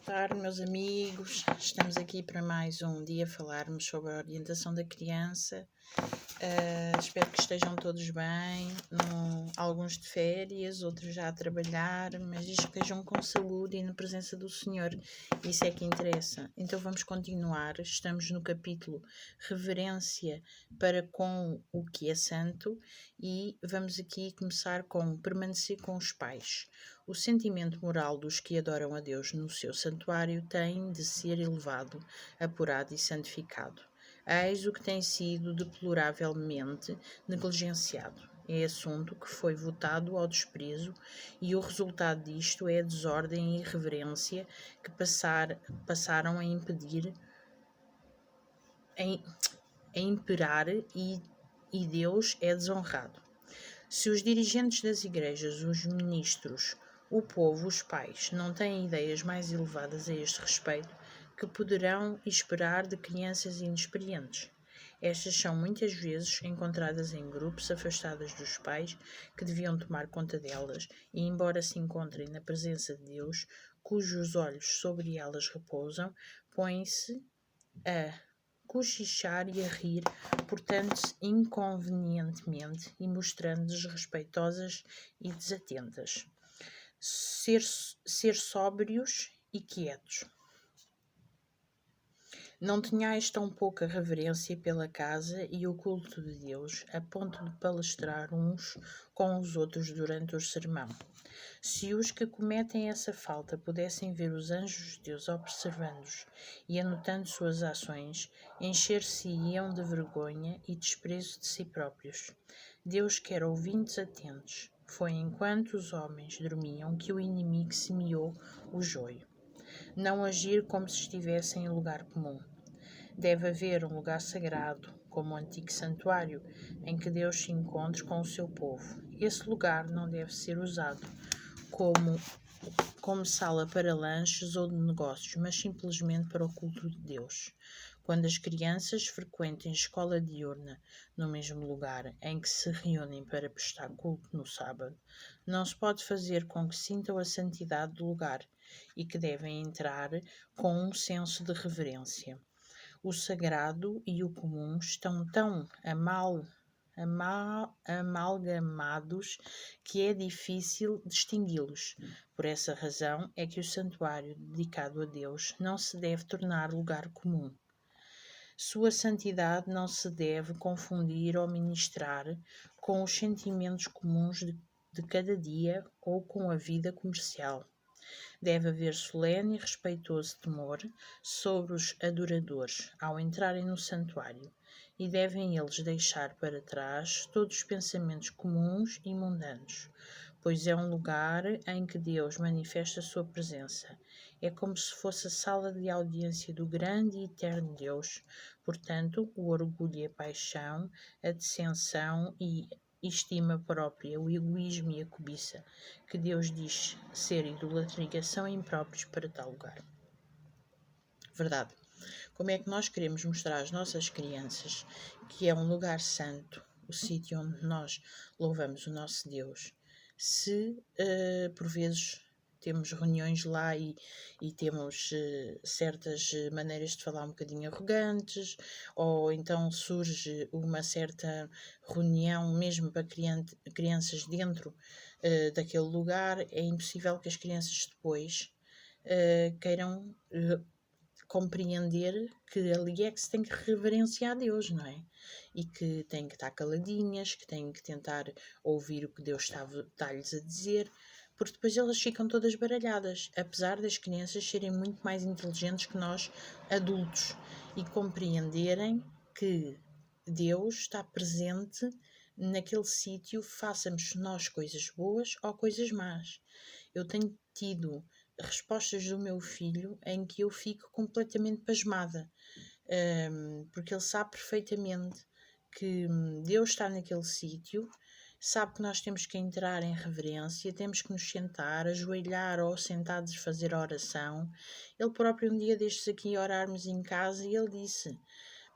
tarde, meus amigos. Estamos aqui para mais um dia falarmos sobre a orientação da criança. Espero que estejam todos bem, alguns de férias, outros já a trabalhar, mas que estejam com saúde e na presença do Senhor. Isso é que interessa. Então vamos continuar. Estamos no capítulo Reverência para com o que é santo e vamos aqui começar com permanecer com os pais. O sentimento moral dos que adoram a Deus no seu santuário tem de ser elevado, apurado e santificado. Eis o que tem sido deploravelmente negligenciado. É assunto que foi votado ao desprezo e o resultado disto é a desordem e irreverência que passaram a imperar e Deus é desonrado. Se os dirigentes das igrejas, os ministros, o povo, os pais, não têm ideias mais elevadas a este respeito, que poderão esperar de crianças inexperientes? Estas são muitas vezes encontradas em grupos afastados dos pais que deviam tomar conta delas e, embora se encontrem na presença de Deus, cujos olhos sobre elas repousam, põem-se a cochichar e a rir, portanto inconvenientemente e mostrando desrespeitosas e desatentas. Ser sóbrios e quietos. Não tenhais tão pouca reverência pela casa e o culto de Deus, a ponto de palestrar uns com os outros durante o sermão. Se os que cometem essa falta pudessem ver os anjos de Deus observando-os e anotando suas ações, encher-se-iam de vergonha e desprezo de si próprios. Deus quer ouvintes atentos. Foi enquanto os homens dormiam que o inimigo semeou o joio. Não agir como se estivessem em lugar comum. Deve haver um lugar sagrado, como o antigo santuário, em que Deus se encontre com o seu povo. Esse lugar não deve ser usado como sala para lanches ou de negócios, mas simplesmente para o culto de Deus. Quando as crianças frequentem escola diurna no mesmo lugar em que se reúnem para prestar culto no sábado, não se pode fazer com que sintam a santidade do lugar e que devem entrar com um senso de reverência. O sagrado e o comum estão tão amalgamados que é difícil distingui-los. Por essa razão é que o santuário dedicado a Deus não se deve tornar lugar comum. Sua santidade não se deve confundir ou ministrar com os sentimentos comuns de cada dia ou com a vida comercial. Deve haver solene e respeitoso temor sobre os adoradores ao entrarem no santuário, e devem eles deixar para trás todos os pensamentos comuns e mundanos, pois é um lugar em que Deus manifesta a sua presença. É como se fosse a sala de audiência do grande e eterno Deus. Portanto, o orgulho e a paixão, a dissensão e estima própria, o egoísmo e a cobiça, que Deus diz ser idolatria, são impróprios para tal lugar. Verdade. Como é que nós queremos mostrar às nossas crianças que é um lugar santo, o sítio onde nós louvamos o nosso Deus, se por vezes temos reuniões lá e temos certas maneiras de falar um bocadinho arrogantes, ou então surge uma certa reunião mesmo para crianças dentro daquele lugar, é impossível que as crianças depois queiram compreender que ali é que se tem que reverenciar a Deus, não é? E que têm que estar caladinhas, que têm que tentar ouvir o que Deus está-lhes a dizer, porque depois elas ficam todas baralhadas, apesar das crianças serem muito mais inteligentes que nós adultos e compreenderem que Deus está presente naquele sítio, façamos nós coisas boas ou coisas más. Eu tenho tido respostas do meu filho em que eu fico completamente pasmada, porque ele sabe perfeitamente que Deus está naquele sítio, sabe que nós temos que entrar em reverência, temos que nos sentar, ajoelhar ou sentados fazer a oração. Ele próprio um dia destes aqui orarmos em casa e ele disse: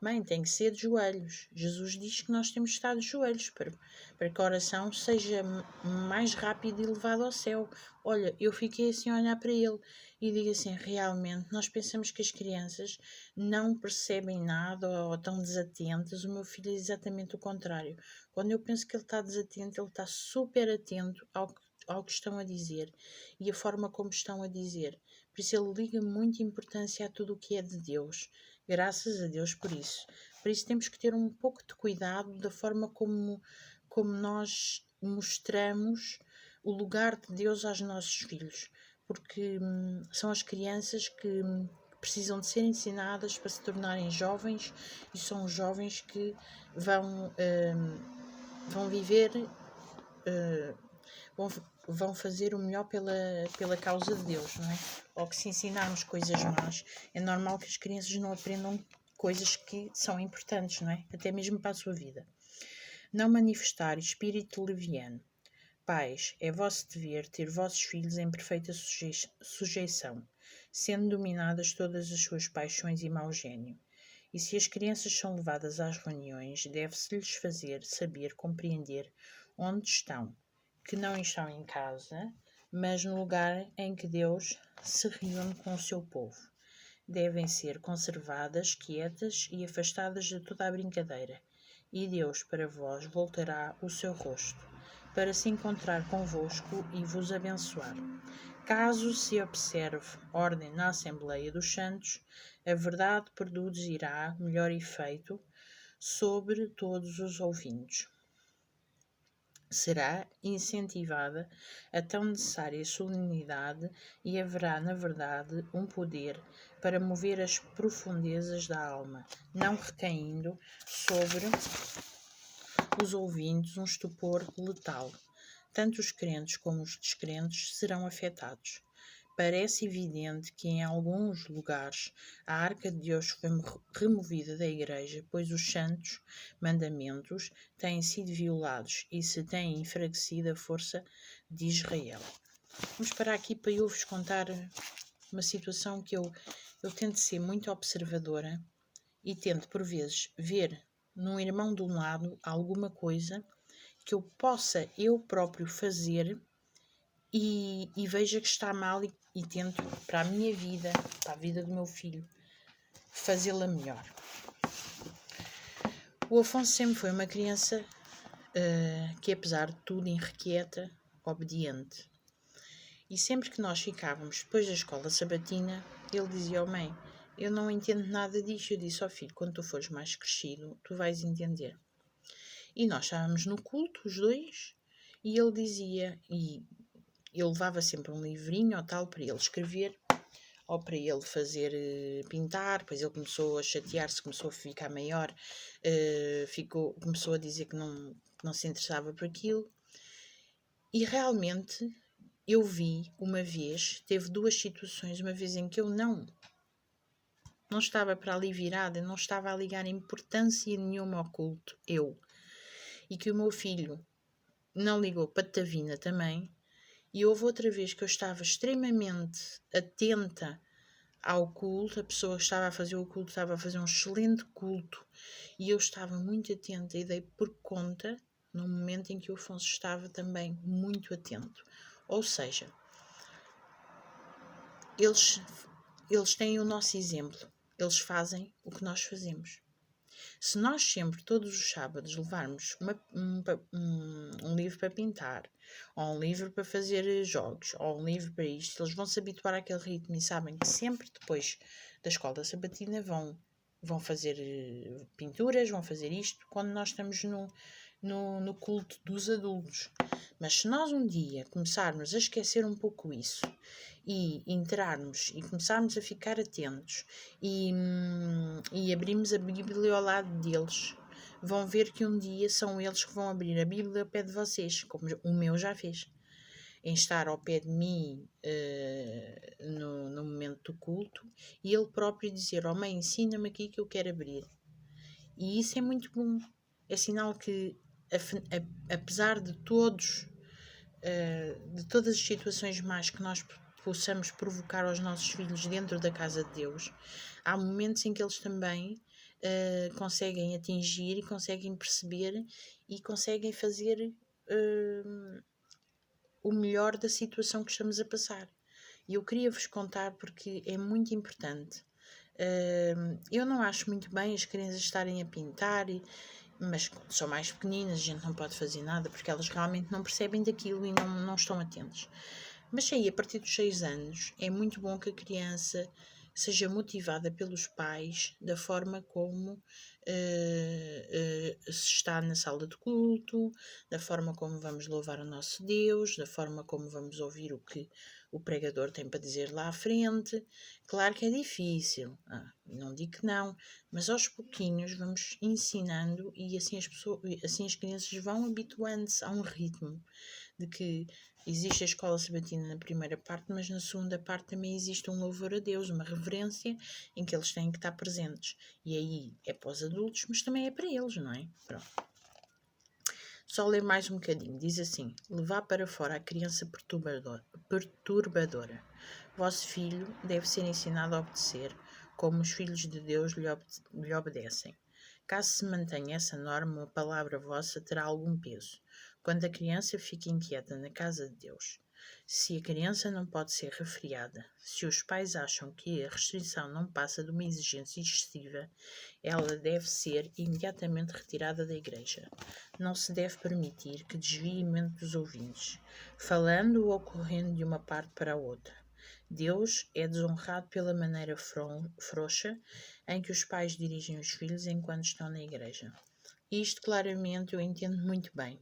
Mãe, tem que ser de joelhos. Jesus diz que nós temos de estar de joelhos para que a oração seja mais rápida e levada ao céu. Olha, eu fiquei assim a olhar para ele e digo assim, realmente, nós pensamos que as crianças não percebem nada ou estão desatentas. O meu filho é exatamente o contrário. Quando eu penso que ele está desatento, ele está super atento ao que estão a dizer e a forma como estão a dizer. Por isso ele liga muita importância a tudo o que é de Deus. Graças a Deus por isso. Por isso temos que ter um pouco de cuidado da forma como nós mostramos o lugar de Deus aos nossos filhos. Porque são as crianças que precisam de ser ensinadas para se tornarem jovens e são os jovens que vão viver, vão fazer o melhor pela causa de Deus, não é? Ou que se ensinarmos coisas más, é normal que as crianças não aprendam coisas que são importantes, não é? Até mesmo para a sua vida. Não manifestar espírito leviano. Pais, é vosso dever ter vossos filhos em perfeita sujeição, sendo dominadas todas as suas paixões e mau gênio. E se as crianças são levadas às reuniões, deve-se-lhes fazer saber, compreender onde estão, que não estão em casa, mas no lugar em que Deus se reúne com o seu povo. Devem ser conservadas, quietas e afastadas de toda a brincadeira, e Deus para vós voltará o seu rosto, para se encontrar convosco e vos abençoar. Caso se observe ordem na Assembleia dos Santos, a verdade produzirá melhor efeito sobre todos os ouvintes. Será incentivada a tão necessária solenidade e haverá, na verdade, um poder para mover as profundezas da alma, não recaindo sobre os ouvintes um estupor letal. Tanto os crentes como os descrentes serão afetados. Parece evidente que em alguns lugares a arca de Deus foi removida da igreja, pois os santos mandamentos têm sido violados e se tem enfraquecido a força de Israel. Vamos parar aqui para eu vos contar uma situação que eu tento ser muito observadora e tento por vezes ver num irmão de um lado alguma coisa que eu possa eu próprio fazer e veja que está mal e tento para a minha vida, para a vida do meu filho, fazê-la melhor. O Afonso sempre foi uma criança que, apesar de tudo, irrequieta, obediente. E sempre que nós ficávamos depois da escola sabatina, ele dizia: "Oh mãe, eu não entendo nada disto." Eu disse: "Ó filho, quando tu fores mais crescido, tu vais entender." E nós estávamos no culto, os dois, e ele dizia, e eu levava sempre um livrinho ou tal para ele escrever, ou para ele fazer pintar. Depois ele começou a chatear-se, começou a ficar maior, começou a dizer que não se interessava por aquilo. E realmente eu vi uma vez, teve duas situações, uma vez em que eu não estava para ali virada, não estava a ligar importância nenhuma ao culto, e que o meu filho não ligou patavina também. E houve outra vez que eu estava extremamente atenta ao culto, a pessoa que estava a fazer o culto estava a fazer um excelente culto e eu estava muito atenta e dei por conta no momento em que o Afonso estava também muito atento. Ou seja, eles têm o nosso exemplo, eles fazem o que nós fazemos. Se nós sempre, todos os sábados, levarmos um livro para pintar, ou um livro para fazer jogos, ou um livro para isto, eles vão se habituar àquele ritmo e sabem que sempre depois da escola sabatina vão fazer pinturas, vão fazer isto, quando nós estamos no culto dos adultos. Mas se nós um dia começarmos a esquecer um pouco isso e entrarmos e começarmos a ficar atentos e abrirmos a Bíblia ao lado deles, vão ver que um dia são eles que vão abrir a Bíblia ao pé de vocês, como o meu já fez. Em estar ao pé de mim no momento do culto e ele próprio dizer: "Oh mãe, ensina-me aqui que eu quero abrir." E isso é muito bom. É sinal que, apesar de todas as situações más que nós possamos provocar aos nossos filhos dentro da casa de Deus, há momentos em que eles também conseguem atingir e conseguem perceber e conseguem fazer o melhor da situação que estamos a passar. E eu queria vos contar porque é muito importante. Eu não acho muito bem as crianças estarem a pintar, mas quando são mais pequeninas a gente não pode fazer nada porque elas realmente não percebem daquilo e não estão atentas. Mas aí, a partir dos 6 anos, é muito bom que a criança seja motivada pelos pais da forma como se está na sala de culto, da forma como vamos louvar o nosso Deus, da forma como vamos ouvir o que o pregador tem para dizer lá à frente. Claro que é difícil, não digo que não, mas aos pouquinhos vamos ensinando e assim assim as crianças vão habituando-se a um ritmo de que existe a escola sabatina na primeira parte, mas na segunda parte também existe um louvor a Deus, uma reverência em que eles têm que estar presentes. E aí é para os adultos, mas também é para eles, não é? Pronto. Só ler mais um bocadinho. Diz assim: levar para fora a criança perturbadora. Vosso filho deve ser ensinado a obedecer, como os filhos de Deus lhe obedecem. Caso se mantenha essa norma, a palavra vossa terá algum peso. Quando a criança fica inquieta na casa de Deus, se a criança não pode ser refriada, se os pais acham que a restrição não passa de uma exigência excessiva, ela deve ser imediatamente retirada da igreja. Não se deve permitir que desvie a mente dos ouvintes, falando ou correndo de uma parte para a outra. Deus é desonrado pela maneira frouxa em que os pais dirigem os filhos enquanto estão na igreja. Isto claramente eu entendo muito bem.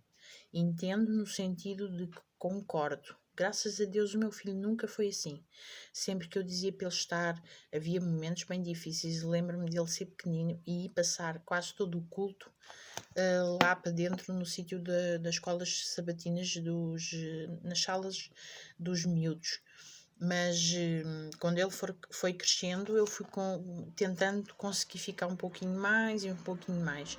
Entendo no sentido de que concordo. Graças a Deus o meu filho nunca foi assim. Sempre que eu dizia para ele estar, havia momentos bem difíceis. Lembro-me dele ser pequenino e ir passar quase todo o culto lá para dentro no sítio das escolas sabatinas, nas salas dos miúdos. Mas quando ele foi crescendo, eu fui tentando conseguir ficar um pouquinho mais e um pouquinho mais,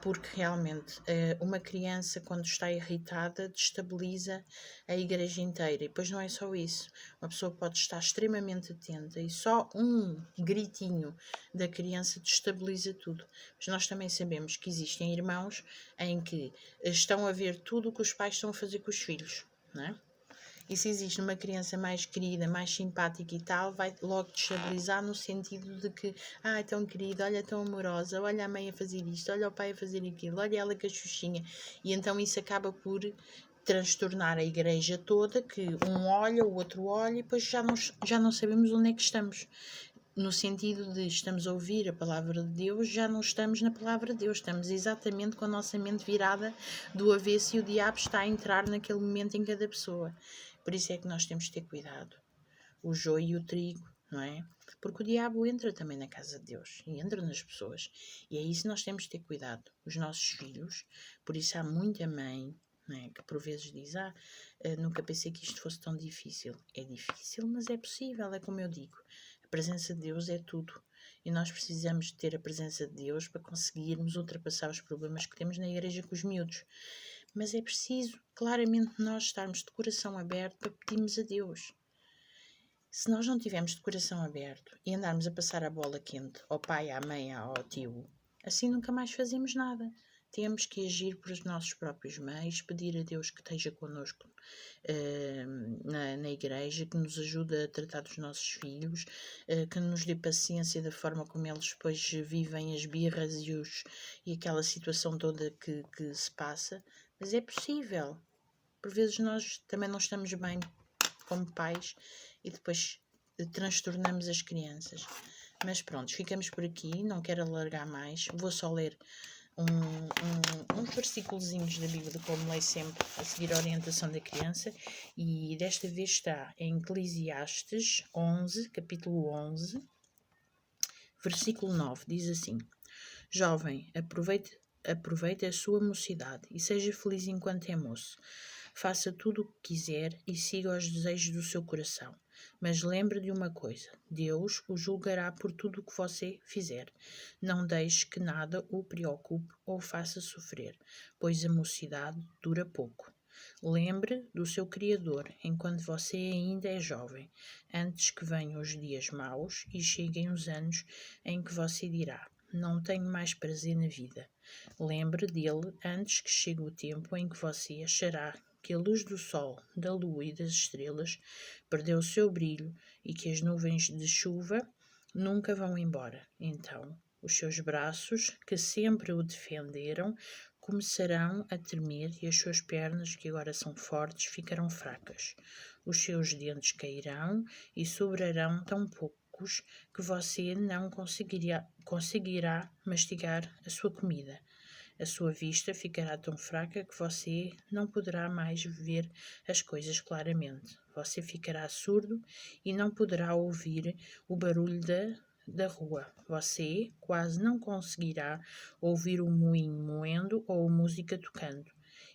porque realmente uma criança, quando está irritada, destabiliza a igreja inteira. E depois não é só isso, uma pessoa pode estar extremamente atenta e só um gritinho da criança destabiliza tudo. Mas nós também sabemos que existem irmãos em que estão a ver tudo o que os pais estão a fazer com os filhos, não é? E se existe uma criança mais querida, mais simpática e tal, vai logo destabilizar no sentido de que, é tão querida, olha, tão amorosa, olha a mãe a fazer isto, olha o pai a fazer aquilo, olha ela com a xuxinha. E então isso acaba por transtornar a igreja toda, que um olha, o outro olha, e depois já não sabemos onde é que estamos. No sentido de estamos a ouvir a palavra de Deus, já não estamos na palavra de Deus, estamos exatamente com a nossa mente virada do avesso e o diabo está a entrar naquele momento em cada pessoa. Por isso é que nós temos de ter cuidado. O joio e o trigo, não é? Porque o diabo entra também na casa de Deus e entra nas pessoas. E é isso que nós temos de ter cuidado. Os nossos filhos, por isso há muita mãe, não é, que por vezes diz, nunca pensei que isto fosse tão difícil. É difícil, mas é possível, é como eu digo. A presença de Deus é tudo. E nós precisamos de ter a presença de Deus para conseguirmos ultrapassar os problemas que temos na igreja com os miúdos. Mas é preciso, claramente, nós estarmos de coração aberto para pedirmos a Deus. Se nós não tivermos de coração aberto e andarmos a passar a bola quente ao pai, à mãe, ao tio, assim nunca mais fazemos nada. Temos que agir por os nossos próprios meios, pedir a Deus que esteja connosco na igreja, que nos ajude a tratar dos nossos filhos, que nos dê paciência da forma como eles depois vivem as birras e aquela situação toda que se passa. Mas é possível. Por vezes nós também não estamos bem como pais e depois transtornamos as crianças. Mas pronto, ficamos por aqui, não quero alargar mais, vou só ler uns versículozinhos da Bíblia, como leio sempre, a seguir a orientação da criança, e desta vez está em Eclesiastes 11, capítulo 11, versículo 9, diz assim: Jovem, aproveite a sua mocidade e seja feliz enquanto é moço. Faça tudo o que quiser e siga os desejos do seu coração. Mas lembre de uma coisa: Deus o julgará por tudo o que você fizer. Não deixe que nada o preocupe ou o faça sofrer, pois a mocidade dura pouco. Lembre do seu Criador enquanto você ainda é jovem, antes que venham os dias maus e cheguem os anos em que você dirá: não tenho mais prazer na vida. Lembre dele antes que chegue o tempo em que você achará que a luz do sol, da lua e das estrelas perdeu o seu brilho e que as nuvens de chuva nunca vão embora. Então, os seus braços, que sempre o defenderam, começarão a tremer e as suas pernas, que agora são fortes, ficarão fracas. Os seus dentes cairão e sobrarão tão poucos que você não conseguirá mastigar a sua comida. A sua vista ficará tão fraca que você não poderá mais ver as coisas claramente. Você ficará surdo e não poderá ouvir o barulho da rua. Você quase não conseguirá ouvir o moinho moendo ou a música tocando.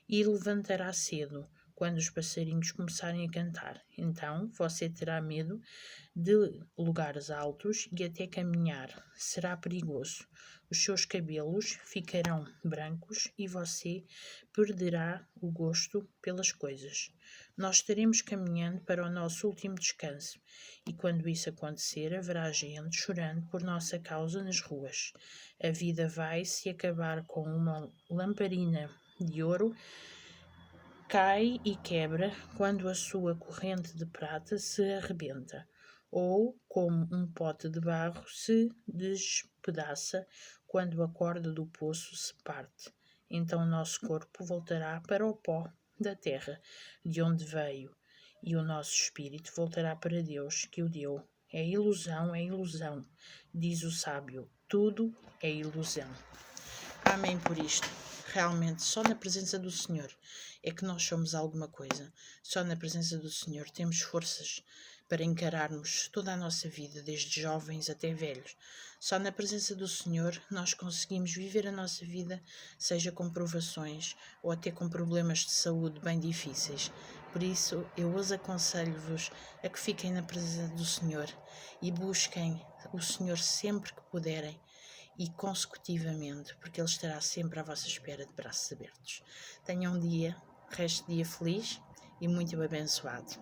E levantará cedo, quando os passarinhos começarem a cantar. Então você terá medo de lugares altos e até caminhar será perigoso. Os seus cabelos ficarão brancos e você perderá o gosto pelas coisas. Nós estaremos caminhando para o nosso último descanso e quando isso acontecer haverá gente chorando por nossa causa nas ruas. A vida vai se acabar com uma lamparina de ouro cai e quebra quando a sua corrente de prata se arrebenta, ou como um pote de barro se despedaça quando a corda do poço se parte. Então o nosso corpo voltará para o pó da terra, de onde veio, e o nosso espírito voltará para Deus, que o deu. É ilusão, diz o sábio, tudo é ilusão. Amém por isto. Realmente, só na presença do Senhor é que nós somos alguma coisa. Só na presença do Senhor temos forças para encararmos toda a nossa vida, desde jovens até velhos. Só na presença do Senhor nós conseguimos viver a nossa vida, seja com provações ou até com problemas de saúde bem difíceis. Por isso, eu os aconselho-vos a que fiquem na presença do Senhor e busquem o Senhor sempre que puderem e consecutivamente, porque Ele estará sempre à vossa espera de braços abertos. Tenham um dia, resto de dia feliz e muito abençoado.